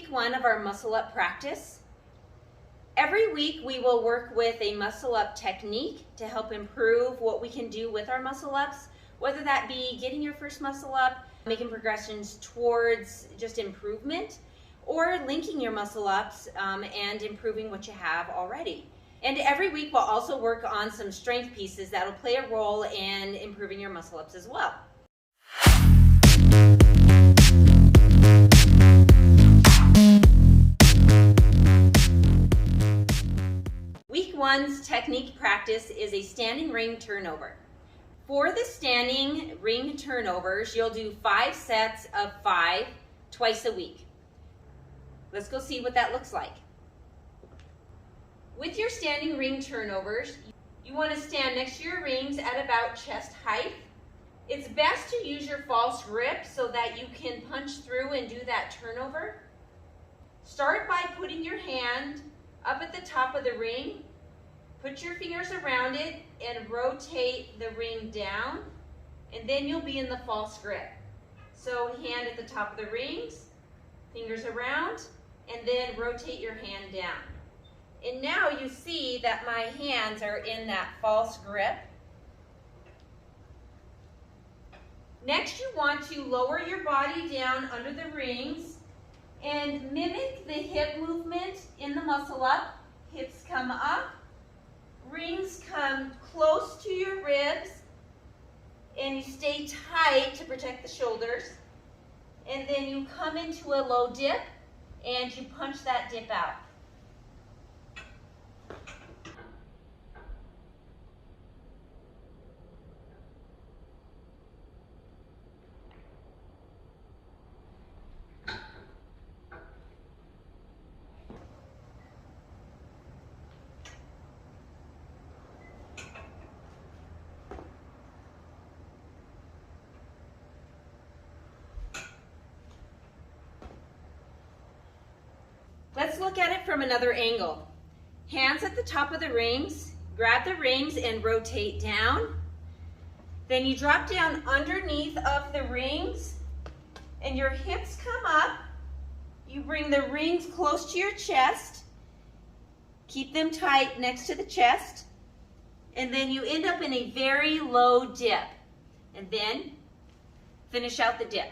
week 1 of our muscle up practice. Every week we will work with a muscle up technique to help improve what we can do with our muscle ups, whether that be getting your first muscle up, making progressions towards just improvement, or linking your muscle ups and improving what you have already. And every week we'll also work on some strength pieces that'll play a role in improving your muscle ups as well. Week 1's technique practice is a standing ring turnover. For the standing ring turnovers, you'll do 5 sets of 5 twice a week. Let's go see what that looks like. With your standing ring turnovers, you want to stand next to your rings at about chest height. It's best to use your false grip so that you can punch through and do that turnover. Start by putting your hand up at the top of the ring. Put your fingers around it and rotate the ring down, and then you'll be in the false grip. So hand at the top of the rings, fingers around, and then rotate your hand down. And now you see that my hands are in that false grip. Next, you want to lower your body down under the rings and mimic the hip movement in the muscle up. Hips come up, rings come close to your ribs, and you stay tight to protect the shoulders. And then you come into a low dip and you punch that dip out. Let's look at it from another angle. Hands at the top of the rings, grab the rings and rotate down. Then you drop down underneath of the rings and your hips come up. You bring the rings close to your chest. Keep them tight next to the chest. And then you end up in a very low dip. And then finish out the dip.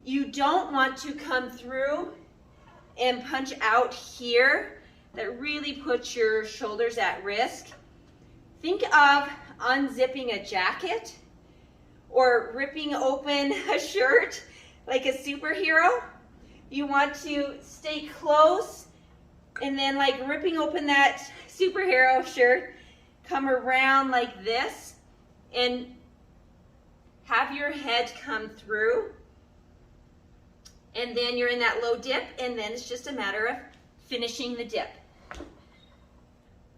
You don't want to come through and punch out here. That really puts your shoulders at risk. Think of unzipping a jacket or ripping open a shirt like a superhero. You want to stay close and then like ripping open that superhero shirt, come around like this and have your head come through. And then you're in that low dip, and then it's just a matter of finishing the dip.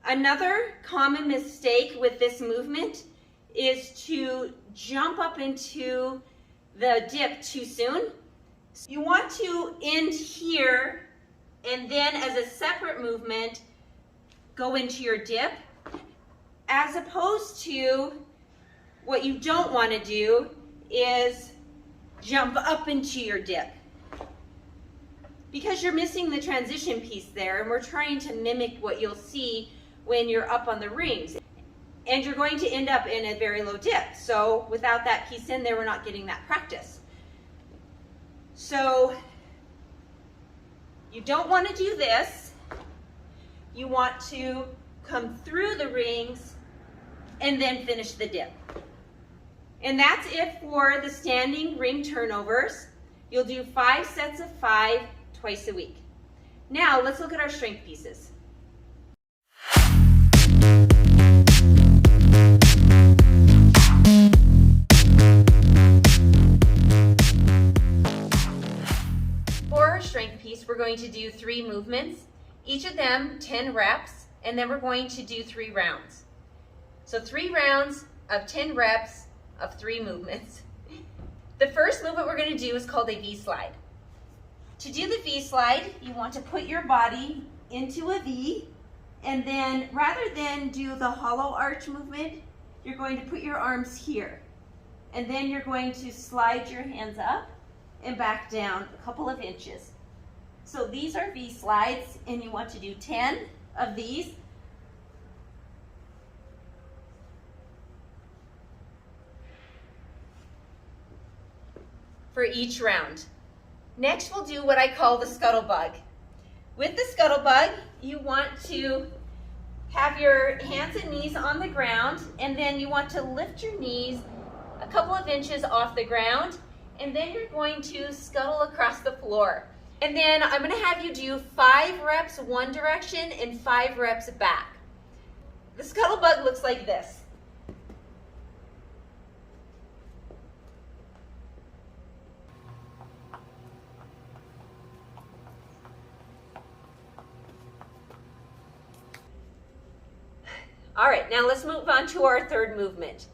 Another common mistake with this movement is to jump up into the dip too soon. You want to end here, and then as a separate movement, go into your dip, as opposed to what you don't want to do is jump up into your dip. Because you're missing the transition piece there, and we're trying to mimic what you'll see when you're up on the rings. And you're going to end up in a very low dip. So without that piece in there, we're not getting that practice. So you don't want to do this. You want to come through the rings and then finish the dip. And that's it for the standing ring turnovers. You'll do 5 sets of 5 twice a week. Now let's look at our strength pieces. For our strength piece, we're going to do 3 movements, each of them 10 reps, and then we're going to do 3 rounds. So 3 rounds of 10 reps of 3 movements. The first movement we're going to do is called a V slide. To do the V slide, you want to put your body into a V, and then rather than do the hollow arch movement, you're going to put your arms here. And then you're going to slide your hands up and back down a couple of inches. So these are V slides, and you want to do 10 of these. For each round. Next, we'll do what I call the scuttlebug. With the scuttlebug, you want to have your hands and knees on the ground, and then you want to lift your knees a couple of inches off the ground, and then you're going to scuttle across the floor. And then I'm going to have you do 5 reps one direction and 5 reps back. The scuttlebug looks like this. All right, now let's move on to our third movement.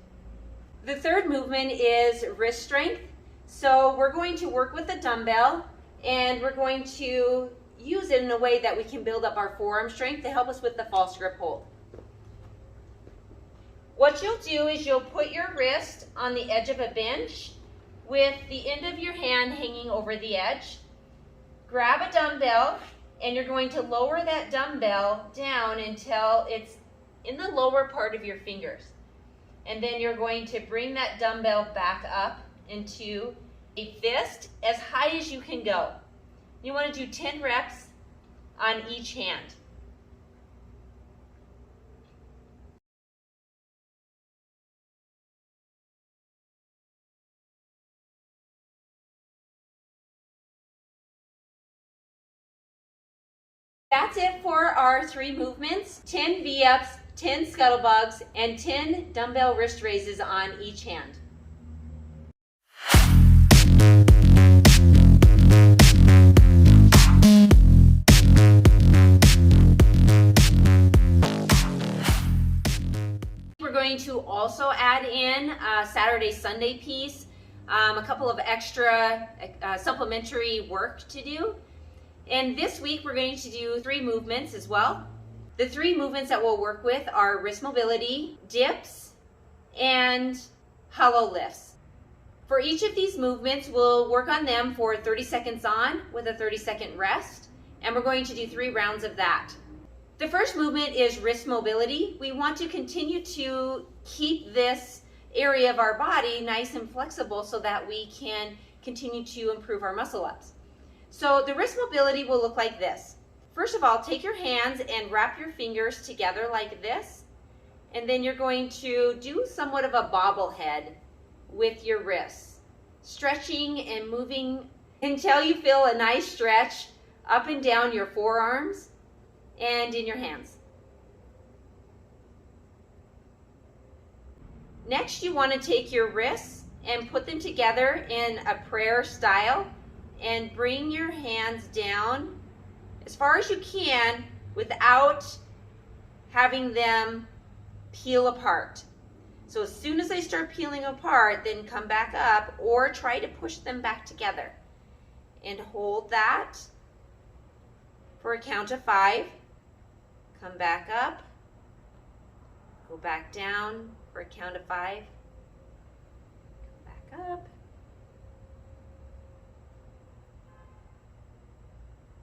The third movement is wrist strength. So we're going to work with a dumbbell, and we're going to use it in a way that we can build up our forearm strength to help us with the false grip hold. What you'll do is you'll put your wrist on the edge of a bench with the end of your hand hanging over the edge. Grab a dumbbell, and you're going to lower that dumbbell down until it's in the lower part of your fingers. And then you're going to bring that dumbbell back up into a fist as high as you can go. You want to do 10 reps on each hand. That's it for our 3 movements: 10 V-ups, 10 scuttlebugs, and 10 dumbbell wrist raises on each hand. We're going to also add in a Saturday, Sunday piece, a couple of extra supplementary work to do. And this week we're going to do 3 movements as well. The 3 movements that we'll work with are wrist mobility, dips, and hollow lifts. For each of these movements, we'll work on them for 30 seconds on with a 30-second rest, and we're going to do 3 rounds of that. The first movement is wrist mobility. We want to continue to keep this area of our body nice and flexible so that we can continue to improve our muscle ups. So the wrist mobility will look like this. First of all, take your hands and wrap your fingers together like this, and then you're going to do somewhat of a bobblehead with your wrists, stretching and moving until you feel a nice stretch up and down your forearms and in your hands. Next, you want to take your wrists and put them together in a prayer style and bring your hands down as far as you can without having them peel apart. So as soon as they start peeling apart, then come back up or try to push them back together. And hold that for a count of 5. Come back up. Go back down for a count of 5. Come back up.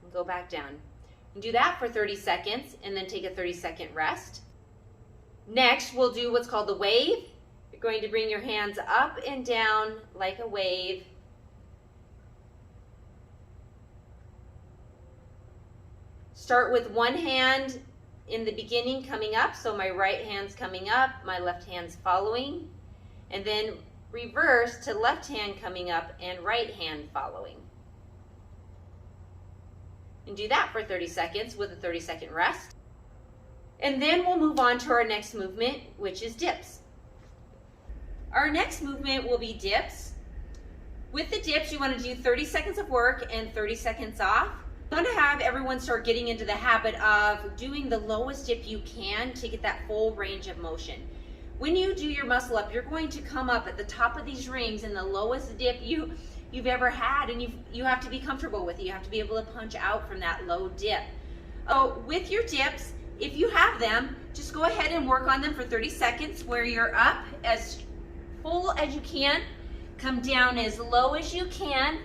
And go back down. And do that for 30 seconds and then take a 30-second rest. Next, we'll do what's called the wave. You're going to bring your hands up and down like a wave. Start with one hand in the beginning coming up, so my right hand's coming up, my left hand's following, and then reverse to left hand coming up and right hand following. And do that for 30 seconds with a 30-second rest. And then we'll move on to our next movement, which is dips. Our next movement will be dips. With the dips, you want to do 30 seconds of work and 30 seconds off. I want to have everyone start getting into the habit of doing the lowest dip you can to get that full range of motion. When you do your muscle up, you're going to come up at the top of these rings in the lowest dip you've ever had, and you have to be comfortable with it. You have to be able to punch out from that low dip. So with your dips, if you have them, just go ahead and work on them for 30 seconds where you're up as full as you can, come down as low as you can,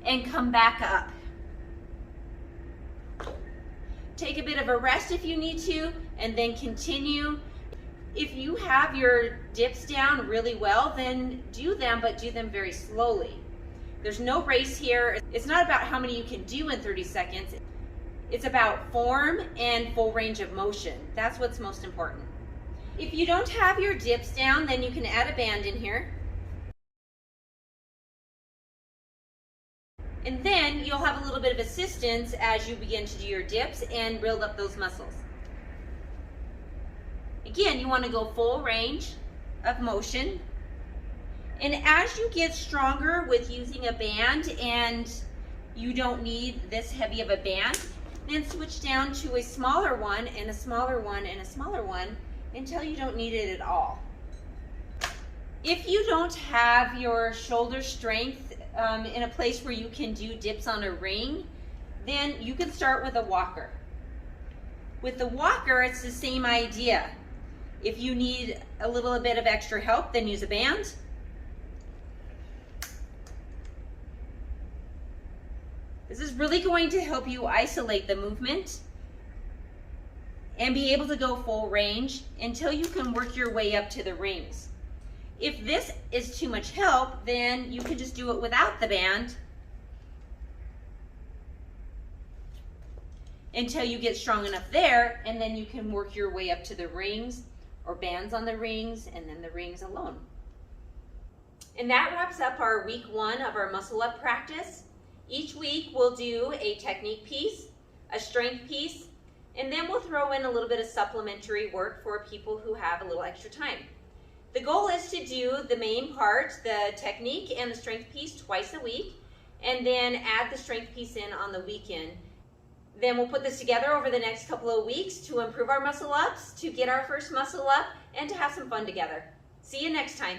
and come back up. Take a bit of a rest if you need to, and then continue. If you have your dips down really well, then do them, but do them very slowly. There's no race here. It's not about how many you can do in 30 seconds. It's about form and full range of motion. That's what's most important. If you don't have your dips down, then you can add a band in here. And then you'll have a little bit of assistance as you begin to do your dips and build up those muscles. Again, you want to go full range of motion. And as you get stronger with using a band and you don't need this heavy of a band, then switch down to a smaller one and a smaller one and a smaller one until you don't need it at all. If you don't have your shoulder strength in a place where you can do dips on a ring, then you can start with a walker. With the walker, it's the same idea. If you need a little bit of extra help, then use a band. This is really going to help you isolate the movement and be able to go full range until you can work your way up to the rings. If this is too much help, then you can just do it without the band until you get strong enough there, and then you can work your way up to the rings or bands on the rings and then the rings alone. And that wraps up our week 1 of our muscle up practice. Each week we'll do a technique piece, a strength piece, and then we'll throw in a little bit of supplementary work for people who have a little extra time. The goal is to do the main part, the technique and the strength piece, twice a week, and then add the strength piece in on the weekend. Then we'll put this together over the next couple of weeks to improve our muscle ups, to get our first muscle up, and to have some fun together. See you next time.